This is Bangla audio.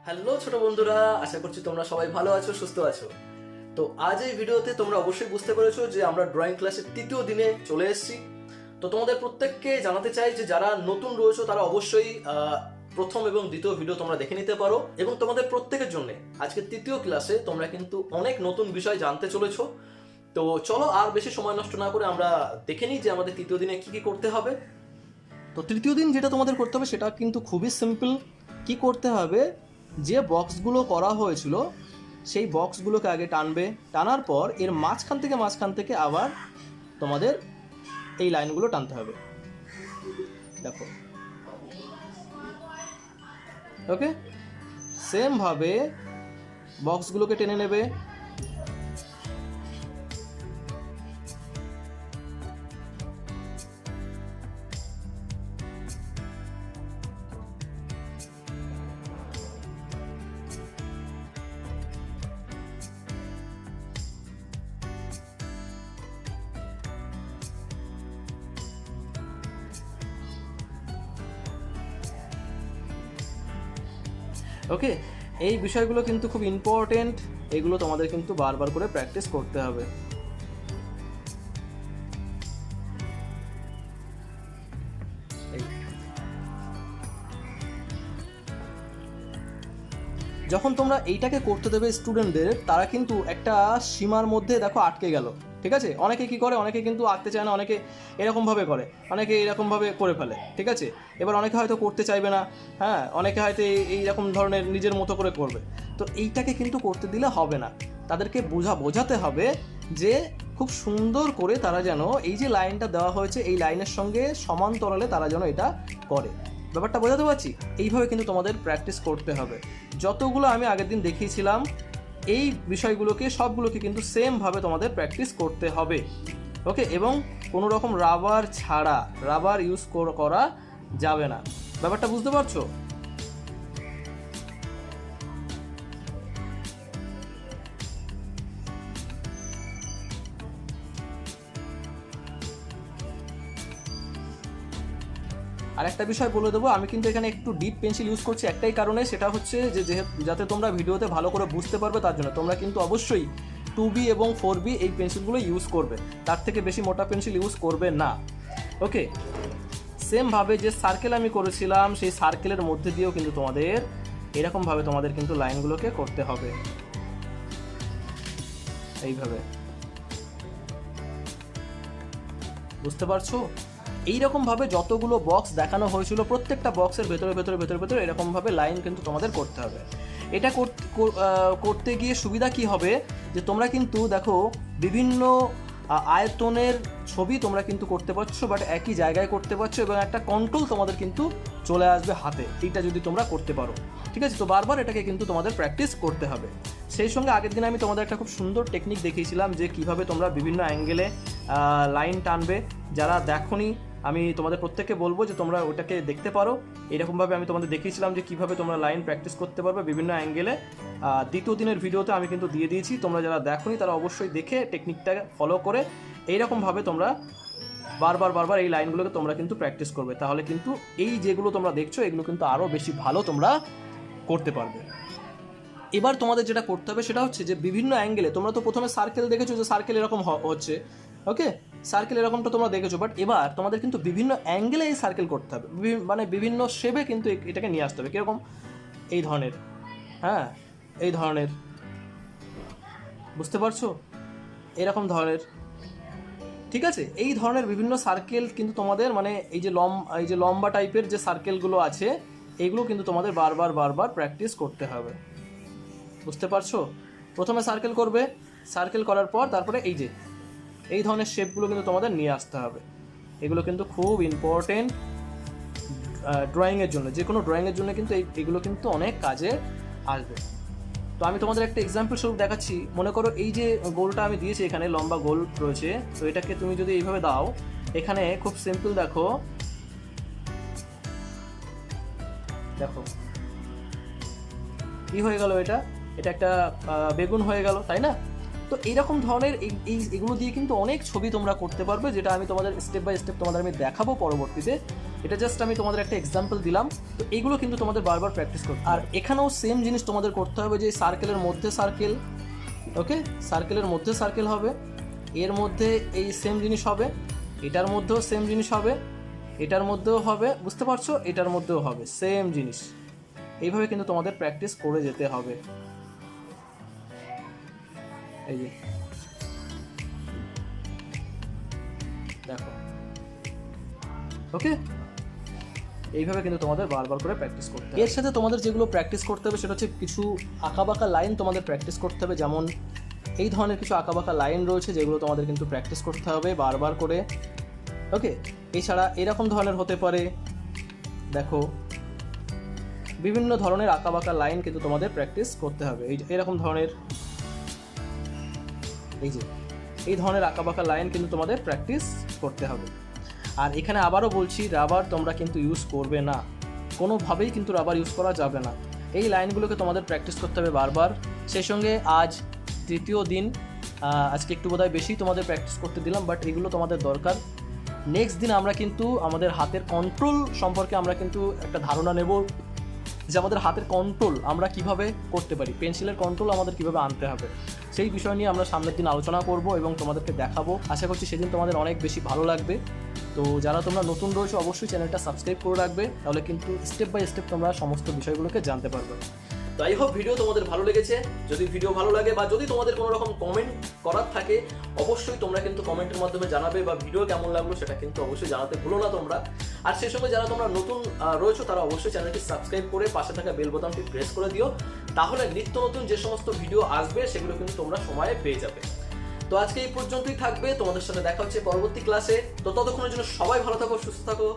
হ্যালো ছোট বন্ধুরা, আশা করছি তোমরা সবাই ভালো আছো, সুস্থ আছো। তো আজ এই ভিডিওতে তোমরা অবশ্যই বুঝতে পেরেছো যে আমরা ড্রয়িং ক্লাসের তৃতীয় দিনে চলে এসেছি। তো তোমাদের প্রত্যেককে জানাতে চাই যে যারা নতুন রয়েছো তারা অবশ্যই প্রথম এবং দ্বিতীয় ভিডিও তোমরা দেখে নিতে পারো, এবং তোমাদের প্রত্যেকের জন্য আজকে তৃতীয় ক্লাসে তোমরা কিন্তু অনেক নতুন বিষয় জানতে চলেছো। তো চলো আর বেশি সময় নষ্ট না করে আমরা দেখে নিই যে আমাদের তৃতীয় দিনে কি কি করতে হবে। তো তৃতীয় দিন যেটা তোমাদের করতে হবে সেটা কিন্তু খুবই সিম্পল। কি করতে হবে, যে বক্সগুলো করা হয়েছিল সেই বক্সগুলোকে আগে টানবে, টানার পর এর মাঝখান থেকে আবার তোমাদের এই লাইনগুলো টানতে হবে। দেখো, ওকে, সেমভাবে বক্সগুলোকে টেনে নেবে। ওকে, এই বিষয়গুলো কিন্তু খুব ইম্পর্টেন্ট, এগুলো তোমাদের কিন্তু বারবার করে প্র্যাকটিস করতে হবে। যখন তোমরা এইটাকে করতে দেবে স্টুডেন্টদের, তারা কিন্তু একটা সীমার মধ্যে দেখো আটকে গেল, ঠিক আছে। অনেকে কি করে, অনেকে কিন্তু আঁকতে চায় না, অনেকে এরকমভাবে করে, অনেকে এরকমভাবে করে ফেলে, ঠিক আছে। এবার অনেকে হয়তো করতে চাইবে না, হ্যাঁ, অনেকে হয়তো এইরকম ধরনের নিজের মতো করে করবে। তো এইটাকে কিন্তু করতে দিলে হবে না, তাদেরকে বোঝাতে হবে যে খুব সুন্দর করে তারা যেন এই যে লাইনটা দেওয়া হয়েছে এই লাইনের সঙ্গে সমান্তরালে তারা যেন এটা করে। ব্যাপারটা বোঝাতে পারছি? এইভাবে কিন্তু তোমাদের প্র্যাকটিস করতে হবে। যতগুলো আমি আগের দিন দেখিয়েছিলাম এই বিষয়গুলোকে সবগুলোকে কিন্তু সেমভাবে তোমাদের প্র্যাকটিস করতে হবে, ওকে। এবং কোনো রকম রাবার ছাড়া, রাবার ইউজ করা যাবে না। ব্যাপারটা বুঝতে পারছো? আর একটা বিষয় বলে দেবো, আমি কিন্তু এখানে একটু ডিপ পেন্সিল ইউজ করছি একটাই কারণে, সেটা হচ্ছে যে যাতে তোমরা ভিডিওতে ভালো করে বুঝতে পারবে তার জন্য। তোমরা কিন্তু অবশ্যই 2B এবং 4B এই পেন্সিলগুলো ইউজ করবে, তার থেকে বেশি মোটা পেন্সিল ইউজ করবে না, ওকে। সেমভাবে যে সার্কেল আমি করেছিলাম সেই সার্কেলের মধ্যে দিয়েও কিন্তু তোমাদের এরকমভাবে তোমাদের কিন্তু লাইনগুলোকে করতে হবে, এইভাবে। বুঝতে পারছো? এইরকমভাবে যতগুলো বক্স দেখানো হয়েছিল প্রত্যেকটা বক্সের ভেতরে এরকমভাবে লাইন কিন্তু তোমাদের করতে হবে। এটা করতে গিয়ে সুবিধা কি হবে, যে তোমরা কিন্তু দেখো বিভিন্ন আয়তনের ছবি তোমরা কিন্তু করতে পারছো, বাট একই জায়গায় করতে পারছো, এবং একটা কন্ট্রোল তোমাদের কিন্তু চলে আসবে হাতে, এইটা যদি তোমরা করতে পারো, ঠিক আছে। তো বারবার এটাকে কিন্তু তোমাদের প্র্যাকটিস করতে হবে। সেই সঙ্গে আগের দিন আমি তোমাদের একটা খুব সুন্দর টেকনিক দেখিয়েছিলাম যে কিভাবে তোমরা বিভিন্ন অ্যাঙ্গেলে লাইন টানবে। যারা দেখোনি, আমি তোমাদের প্রত্যেককে বলবো যে তোমরা ওটাকে দেখতে পারো। এইরকমভাবে আমি তোমাদের দেখিয়েছিলাম যে কিভাবে তোমরা লাইন প্র্যাকটিস করতে পারবে বিভিন্ন অ্যাঙ্গেলে। দ্বিতীয় দিনের ভিডিওতে আমি কিন্তু দিয়ে দিয়েছি, তোমরা যারা দেখোনি তারা অবশ্যই দেখে টেকনিকটা ফলো করে এইরকমভাবে তোমরা বারবার এই লাইনগুলোকে তোমরা কিন্তু প্র্যাকটিস করবে। তাহলে কিন্তু এই যেগুলো তোমরা দেখছো এগুলো কিন্তু আরও বেশি ভালো তোমরা করতে পারবে। এবার তোমাদের যেটা করতে হবে সেটা হচ্ছে যে বিভিন্ন অ্যাঙ্গেলে, তোমরা তো প্রথমে সার্কেল দেখেছো যে সার্কেল এরকম হচ্ছে, ওকে, সার্কেল এরকমটা তোমরা দেখেছো, বাট এবার তোমাদের কিন্তু বিভিন্ন অ্যাঙ্গেলে এই সার্কেল করতে হবে, মানে বিভিন্ন শেপে কিন্তু এটাকে নিয়ে আসতে হবে। কীরকম? এই ধরনের, হ্যাঁ, এই ধরনের, বুঝতে পারছো? এরকম ধরনের, ঠিক আছে। এই ধরনের বিভিন্ন সার্কেল কিন্তু তোমাদের, মানে এই যে লম্বা টাইপের যে সার্কেলগুলো আছে এইগুলো কিন্তু তোমাদের বারবার প্র্যাকটিস করতে হবে, বুঝতে পারছো? প্রথমে সার্কেল করবে, সার্কেল করার পর তারপরে এই ধরনের শেপগুলো কিন্তু তোমাদের নিয়ে আসতে হবে। এগুলো কিন্তু খুব ইম্পর্টেন্ট ড্রয়িংয়ের জন্য, যে কোনো ড্রয়িংয়ের জন্য কিন্তু এগুলো কিন্তু অনেক কাজে আসবে। তো আমি তোমাদের একটা এক্সাম্পল স্বরূপ দেখাচ্ছি। মনে করো এই যে গোলটা আমি দিয়েছি, এখানে লম্বা গোল রয়েছে, তো এটাকে তুমি যদি এইভাবে দাও, এখানে খুব সিম্পল দেখো কি হয়ে গেল, এটা একটা বেগুন হয়ে গেল, তাই না? তো এইরকম ধরনের এগুলো দিয়ে কিন্তু অনেক ছবি তোমরা করতে পারবে, যেটা আমি তোমাদের স্টেপ বাই স্টেপ তোমাদের আমি দেখাবো পরবর্তীতে। এটা জাস্ট আমি তোমাদের একটা এক্সাম্পল দিলাম। তো এইগুলো কিন্তু তোমাদের বারবার প্র্যাকটিস করতে, আর এখানেও সেম জিনিস তোমাদের করতে হবে, যে সার্কেলের মধ্যে সার্কেল, ওকে, সার্কেলের মধ্যে সার্কেল হবে, এর মধ্যে এই সেম জিনিস হবে, এটার মধ্যেও সেম জিনিস হবে, এটার মধ্যেও হবে, বুঝতে পারছো, এটার মধ্যেও হবে সেম জিনিস। এইভাবে কিন্তু তোমাদের প্র্যাকটিস করে যেতে হবে। এই যে দেখো, ওকে, এইভাবে কিন্তু তোমাদের বারবার করে প্র্যাকটিস করতে হবে। এর সাথে তোমাদের যেগুলো প্র্যাকটিস করতে হবে সেটা হচ্ছে কিছু আঁকাবাঁকা লাইন তোমাদের প্র্যাকটিস করতে হবে, যেমন এই ধরনের কিছু আঁকাবাঁকা লাইন রয়েছে যেগুলো তোমাদের কিন্তু প্র্যাকটিস করতে হবে বারবার করে, ওকে। এছাড়া এরকম ধরনের হতে পারে, দেখো বিভিন্ন ধরনের আঁকাবাঁকা লাইন কিন্তু তোমাদের প্র্যাকটিস করতে হবে। এরকম ধরনের, এই ধরনের আঁকাবাঁকা লাইন কিন্তু তোমাদের প্র্যাকটিস করতে হবে। আর এখানে আবারও বলছি, রাবার তোমরা কিন্তু ইউজ করবে না, কোনোভাবেই কিন্তু রাবার ইউজ করা যাবে না। এই লাইনগুলোকে তোমাদের প্র্যাকটিস করতে হবে বারবার। সেই সঙ্গে আজ তৃতীয় দিন, আজকে একটু বোধহয় বেশি তোমাদের প্র্যাকটিস করতে দিলাম, বাট এগুলো তোমাদের দরকার। নেক্সট দিন আমরা কিন্তু আমাদের হাতের কন্ট্রোল সম্পর্কে আমরা কিন্তু একটা ধারণা নেব, যে আমাদের হাতের কন্ট্রোল আমরা কিভাবে করতে পারি, পেন্সিলের কন্ট্রোল আমাদের কিভাবে আনতে হবে, সেই বিষয় নিয়ে আমরা সামনের দিন আলোচনা করব এবং তোমাদেরকে দেখাবো। আশা করছি সেদিন তোমাদের অনেক বেশি ভালো লাগবে। তো যারা তোমরা নতুন রয়েছো অবশ্যই চ্যানেলটা সাবস্ক্রাইব করে রাখবে, তাহলে কিন্তু স্টেপ বাই স্টেপ তোমরা সমস্ত বিষয়গুলোকে জানতে পারবে। তো আই হোপ ভিডিও তোমাদের ভালো লেগেছে। যদি ভিডিও ভালো লাগে বা যদি তোমাদের কোনো রকম কমেন্ট করার থাকে, অবশ্যই তোমরা কিন্তু কমেন্টের মাধ্যমে জানাবে, বা ভিডিও কেমন লাগলো সেটা কিন্তু অবশ্যই জানাতে ভুলো না তোমরা। আর সেই সঙ্গে যারা তোমরা নতুন রয়েছো তারা অবশ্যই চ্যানেলটি সাবস্ক্রাইব করে পাশে থাকা বেল বোতামটি প্রেস করে দিও, তাহলে নিত্য নতুন যে সমস্ত ভিডিও আসবে সেগুলো কিন্তু তোমরা সময়ে পেয়ে যাবে। তো আজকে এই পর্যন্তই থাকবে, তোমাদের সাথে দেখা হচ্ছে পরবর্তী ক্লাসে। তো ততক্ষণের জন্য সবাই ভালো থাকো, সুস্থ থাকো।